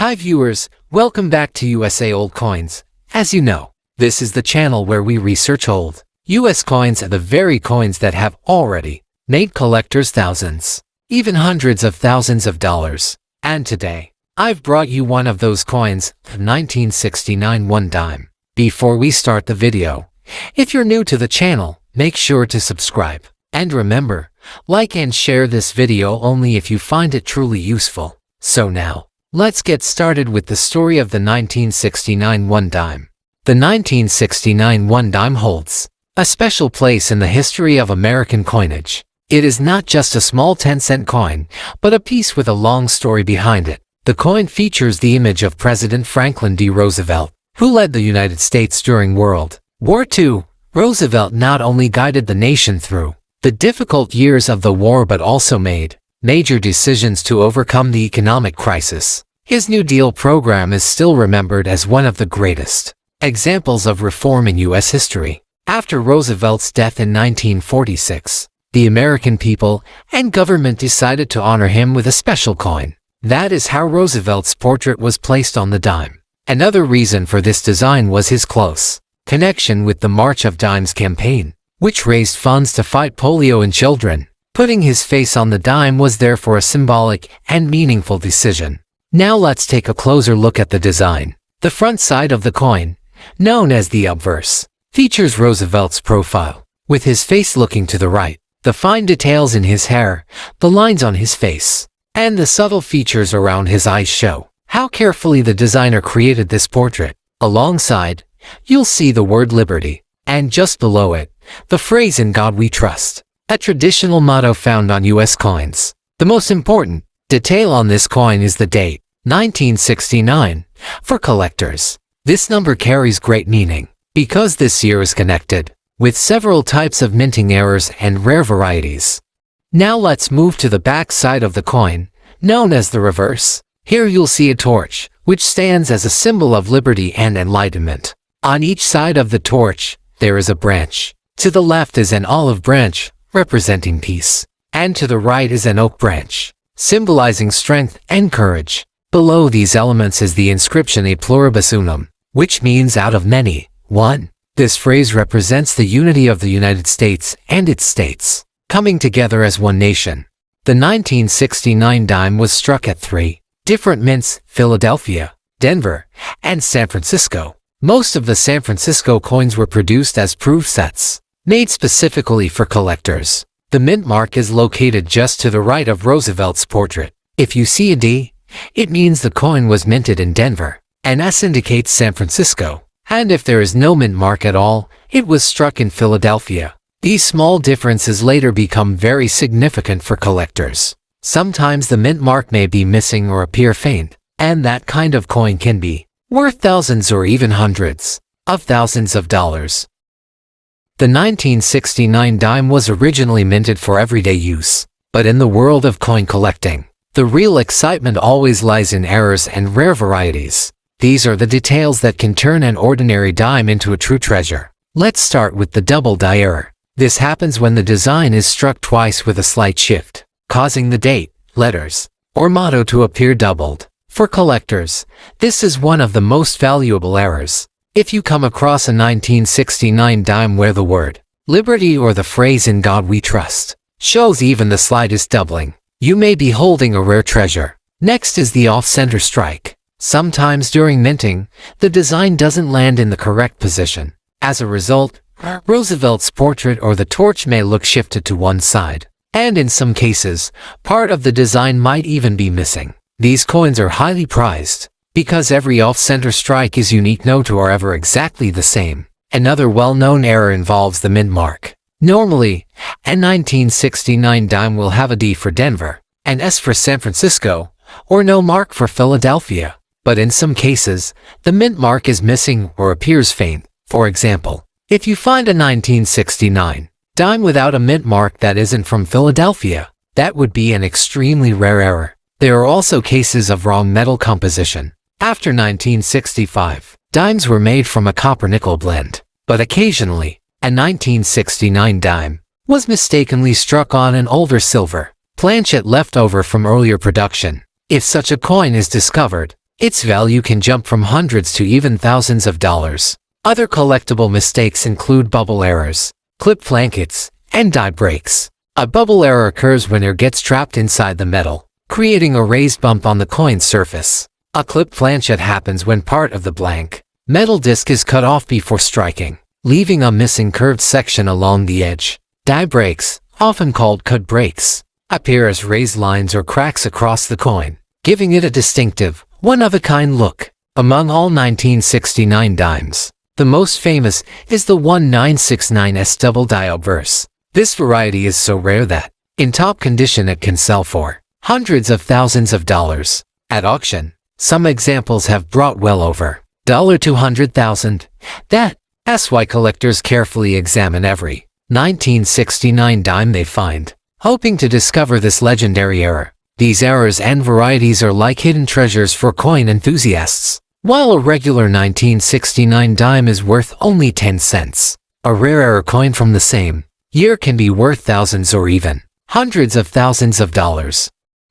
Hi viewers, welcome back to USA Old Coins. As you know, this is the channel where we research old US coins and the very coins that have already made collectors thousands, even hundreds of thousands of dollars. And today, I've brought you one of those coins, the 1969 1 dime. Before we start the video, if you're new to the channel, make sure to subscribe. And remember, like and share this video only if you find it truly useful. So now, let's get started with the story of the 1969 1 dime. The 1969 1 dime holds a special place in the history of American coinage. It is not just a small 10-cent coin, but a piece with a long story behind it. The coin features the image of President Franklin D. Roosevelt, who led the United States during World War II. Roosevelt not only guided the nation through the difficult years of the war but also made major decisions to overcome the economic crisis. His New Deal program is still remembered as one of the greatest examples of reform in U.S. history. After Roosevelt's death in 1946, the American people and government decided to honor him with a special coin. That is how Roosevelt's portrait was placed on the dime. Another reason for this design was his close connection with the March of Dimes campaign, which raised funds to fight polio in children. Putting his face on the dime was therefore a symbolic and meaningful decision. Now let's take a closer look at the design. The front side of the coin, known as the obverse, features Roosevelt's profile, with his face looking to the right. The fine details in his hair, the lines on his face, and the subtle features around his eyes show how carefully the designer created this portrait. Alongside, you'll see the word liberty, and just below it, the phrase "In God We Trust," a traditional motto found on U.S. coins. The most important detail on this coin is the date, 1969, for collectors. This number carries great meaning, because this year is connected with several types of minting errors and rare varieties. Now let's move to the back side of the coin, known as the reverse. Here you'll see a torch, which stands as a symbol of liberty and enlightenment. On each side of the torch, there is a branch. To the left is an olive branch, representing peace, and to the right is an oak branch, symbolizing strength and courage. Below these elements is the inscription "A pluribus unum," which means out of many, one. This phrase represents the unity of the United States and its states, coming together as one nation. The 1969 dime was struck at 3 different mints: Philadelphia, Denver, and San Francisco. Most of the San Francisco coins were produced as proof sets, made specifically for collectors. The mint mark is located just to the right of Roosevelt's portrait. If you see a D, it means the coin was minted in Denver. An S indicates San Francisco. And if there is no mint mark at all, it was struck in Philadelphia. These small differences later become very significant for collectors. Sometimes the mint mark may be missing or appear faint, and that kind of coin can be worth thousands or even hundreds of thousands of dollars. The 1969 dime was originally minted for everyday use, but in the world of coin collecting, the real excitement always lies in errors and rare varieties. These are the details that can turn an ordinary dime into a true treasure. Let's start with the double die error. This happens when the design is struck twice with a slight shift, causing the date, letters, or motto to appear doubled. For collectors, this is one of the most valuable errors. If you come across a 1969 dime where the word liberty or the phrase "In God We Trust" shows even the slightest doubling, you may be holding a rare treasure. Next is the off-center strike. Sometimes during minting, the design doesn't land in the correct position. As a result, Roosevelt's portrait or the torch may look shifted to one side, and in some cases, part of the design might even be missing. These coins are highly prized, because every off-center strike is unique, no two are ever exactly the same. Another well-known error involves the mint mark. Normally, a 1969 dime will have a D for Denver, an S for San Francisco, or no mark for Philadelphia. But in some cases, the mint mark is missing or appears faint. For example, if you find a 1969 dime without a mint mark that isn't from Philadelphia, that would be an extremely rare error. There are also cases of wrong metal composition. After 1965, dimes were made from a copper-nickel blend, but occasionally, a 1969 dime was mistakenly struck on an older silver planchet left over from earlier production. If such a coin is discovered, its value can jump from hundreds to even thousands of dollars. Other collectible mistakes include bubble errors, clip flankets, and die breaks. A bubble error occurs when air gets trapped inside the metal, creating a raised bump on the coin's surface. A clip flanchet happens when part of the blank metal disc is cut off before striking, leaving a missing curved section along the edge. Die breaks, often called cut breaks, appear as raised lines or cracks across the coin, giving it a distinctive, one-of-a-kind look. Among all 1969 dimes, the most famous is the 1969S double die obverse. This variety is so rare that, in top condition, it can sell for hundreds of thousands of dollars. At auction, some examples have brought well over $200,000. That's why collectors carefully examine every 1969 dime they find, hoping to discover this legendary error. These errors and varieties are like hidden treasures for coin enthusiasts. While a regular 1969 dime is worth only 10 cents, a rare error coin from the same year can be worth thousands or even hundreds of thousands of dollars.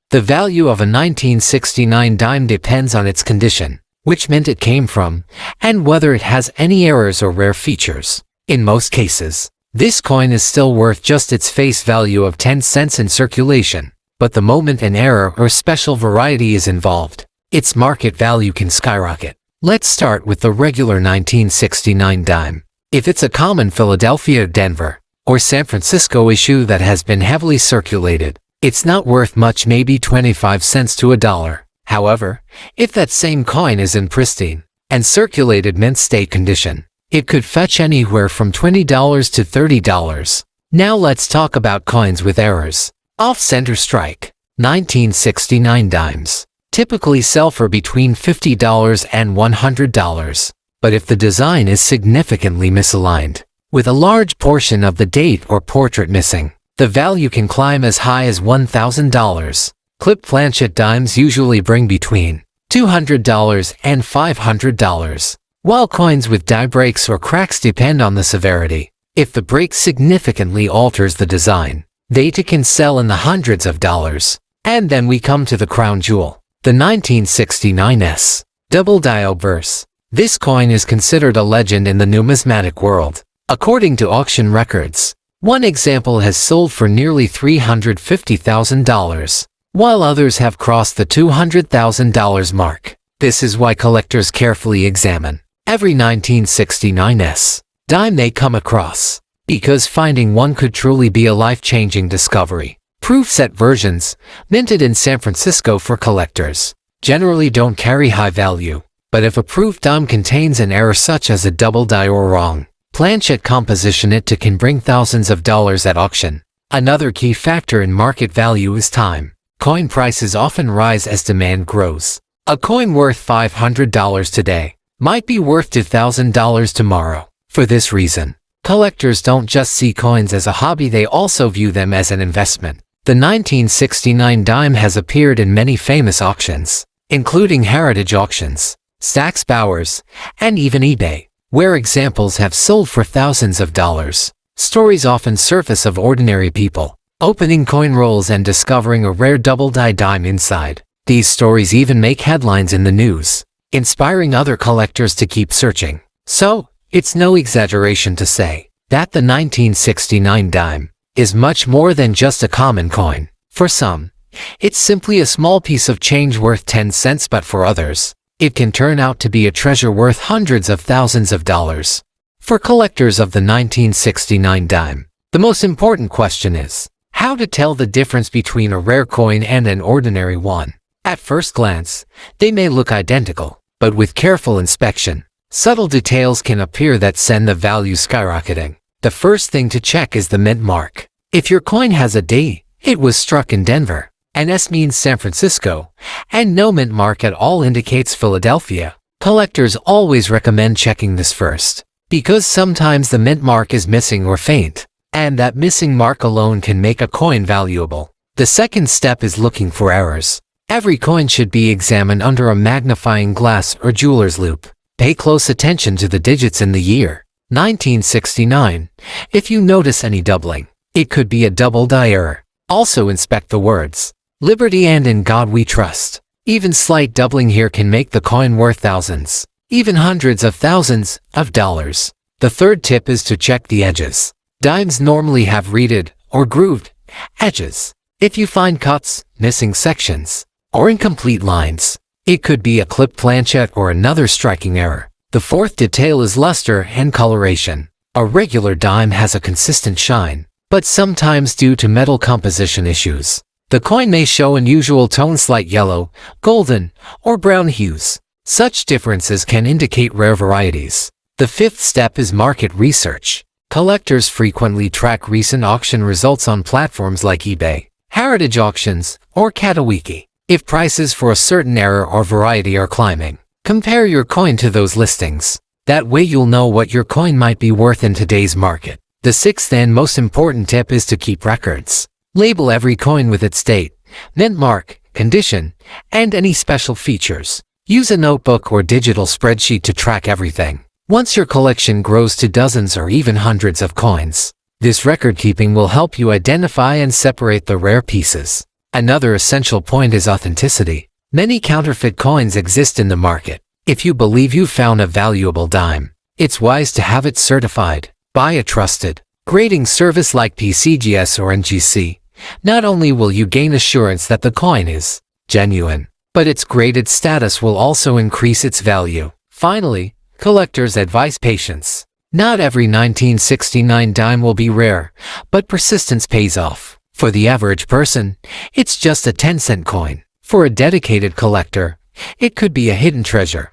The value of a 1969 dime depends on its condition, which mint it came from, and whether it has any errors or rare features. In most cases, this coin is still worth just its face value of 10 cents in circulation, but the moment an error or special variety is involved, its market value can skyrocket. Let's start with the regular 1969 dime. If it's a common Philadelphia, Denver, or San Francisco issue that has been heavily circulated, it's not worth much, maybe 25 cents to $1. However, if that same coin is in pristine and circulated mint state condition, it could fetch anywhere from $20 to $30. Now let's talk about coins with errors. Off-center strike. 1969 dimes typically sell for between $50 and $100, but if the design is significantly misaligned, with a large portion of the date or portrait missing, the value can climb as high as $1,000. Clip flanchet dimes usually bring between $200 and $500, while coins with die breaks or cracks depend on the severity. If the break significantly alters the design, they too can sell in the hundreds of dollars. And then we come to the crown jewel, the 1969S double die obverse. This coin is considered a legend in the numismatic world. According to auction records, one example has sold for nearly $350,000, while others have crossed the $200,000 mark. This is why collectors carefully examine every 1969S dime they come across, because finding one could truly be a life-changing discovery. Proof set versions, minted in San Francisco for collectors, generally don't carry high value, but if a proof dime contains an error such as a double die or wrong planchet composition, it too can bring thousands of dollars at auction. Another key factor in market value is time. Coin prices often rise as demand grows. A coin worth $500 today might be worth $2,000 tomorrow. For this reason, collectors don't just see coins as a hobby, they also view them as an investment. The 1969 dime has appeared in many famous auctions, including heritage auctions, Stack's Bowers, and even eBay, where examples have sold for thousands of dollars. Stories often surface of ordinary people opening coin rolls and discovering a rare double die dime inside. These stories even make headlines in the news, inspiring other collectors to keep searching. So, it's no exaggeration to say that the 1969 dime is much more than just a common coin. For some, it's simply a small piece of change worth 10 cents, but for others, it can turn out to be a treasure worth hundreds of thousands of dollars. For collectors of the 1969 dime, the most important question is how to tell the difference between a rare coin and an ordinary one. At first glance, they may look identical, but with careful inspection, subtle details can appear that send the value skyrocketing. The first thing to check is the mint mark. If your coin has a D, it was struck in Denver, and S means San Francisco, and no mint mark at all indicates Philadelphia. Collectors always recommend checking this first, because sometimes the mint mark is missing or faint, and that missing mark alone can make a coin valuable. The second step is looking for errors. Every coin should be examined under a magnifying glass or jeweler's loupe. Pay close attention to the digits in the year 1969. If you notice any doubling, it could be a double die error. Also inspect the words, "Liberty" and "In God We Trust." Even slight doubling here can make the coin worth thousands, even hundreds of thousands of dollars. The third tip is to check the edges. Dimes normally have reeded or grooved edges. If you find cuts, missing sections, or incomplete lines, it could be a clipped planchet or another striking error. The fourth detail is luster and coloration. A regular dime has a consistent shine, but sometimes due to metal composition issues, the coin may show unusual tones like yellow, golden, or brown hues. Such differences can indicate rare varieties. The fifth step is market research. Collectors frequently track recent auction results on platforms like eBay, Heritage Auctions, or Katawiki. If prices for a certain era or variety are climbing, compare your coin to those listings. That way you'll know what your coin might be worth in today's market. The sixth and most important tip is to keep records. Label every coin with its date, mint mark, condition, and any special features. Use a notebook or digital spreadsheet to track everything. Once your collection grows to dozens or even hundreds of coins, this record keeping will help you identify and separate the rare pieces. Another essential point is authenticity. Many counterfeit coins exist in the market. If you believe you've found a valuable dime, it's wise to have it certified by a trusted grading service like PCGS or NGC. Not only will you gain assurance that the coin is genuine, but its graded status will also increase its value. Finally, collectors advise patience. Not every 1969 dime will be rare, but persistence pays off. For the average person, it's just a 10-cent coin. For a dedicated collector, it could be a hidden treasure.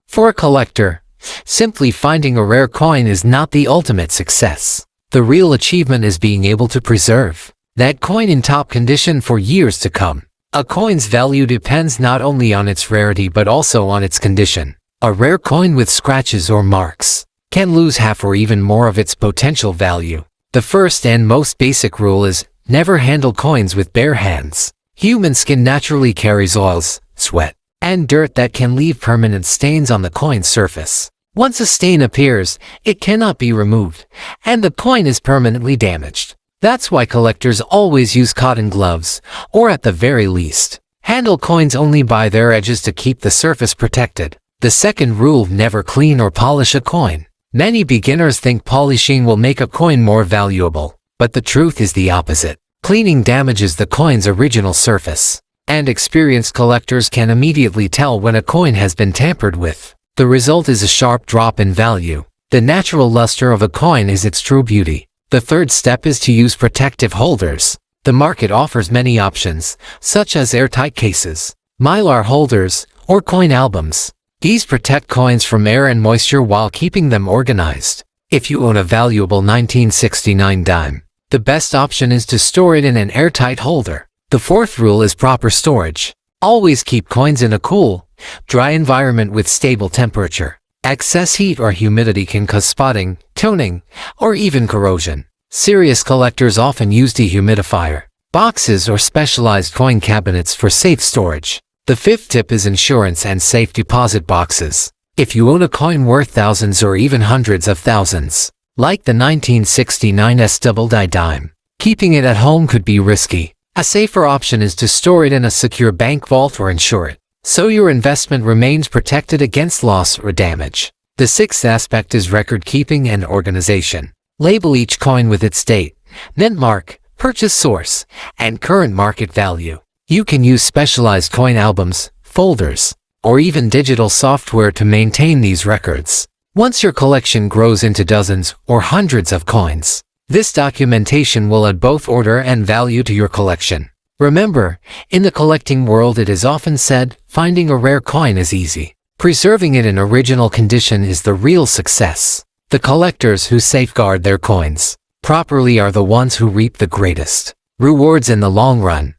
For a collector, simply finding a rare coin is not the ultimate success. The real achievement is being able to preserve that coin in top condition for years to come. A coin's value depends not only on its rarity but also on its condition. A rare coin with scratches or marks can lose half or even more of its potential value. The first and most basic rule is never handle coins with bare hands. Human skin naturally carries oils, sweat, and dirt that can leave permanent stains on the coin's surface. Once a stain appears, it cannot be removed, and the coin is permanently damaged. That's why collectors always use cotton gloves, or at the very least, handle coins only by their edges to keep the surface protected. The second rule: never clean or polish a coin. Many beginners think polishing will make a coin more valuable, but the truth is the opposite. Cleaning damages the coin's original surface, and experienced collectors can immediately tell when a coin has been tampered with. The result is a sharp drop in value. The natural luster of a coin is its true beauty. The third step is to use protective holders. The market offers many options, such as airtight cases, mylar holders, or coin albums. These protect coins from air and moisture while keeping them organized. If you own a valuable 1969 dime, the best option is to store it in an airtight holder. The fourth rule is proper storage. Always keep coins in a cool, dry environment with stable temperature. Excess heat or humidity can cause spotting, toning, or even corrosion. Serious collectors often use dehumidifier boxes or specialized coin cabinets for safe storage. The fifth tip is insurance and safe deposit boxes. If you own a coin worth thousands or even hundreds of thousands, like the 1969 S-double-die dime, keeping it at home could be risky. A safer option is to store it in a secure bank vault or insure it, so your investment remains protected against loss or damage. The sixth aspect is record keeping and organization. Label each coin with its date, mint mark, purchase source, and current market value. You can use specialized coin albums, folders, or even digital software to maintain these records. Once your collection grows into dozens or hundreds of coins, this documentation will add both order and value to your collection. Remember, in the collecting world it is often said, finding a rare coin is easy. Preserving it in original condition is the real success. The collectors who safeguard their coins properly are the ones who reap the greatest rewards in the long run.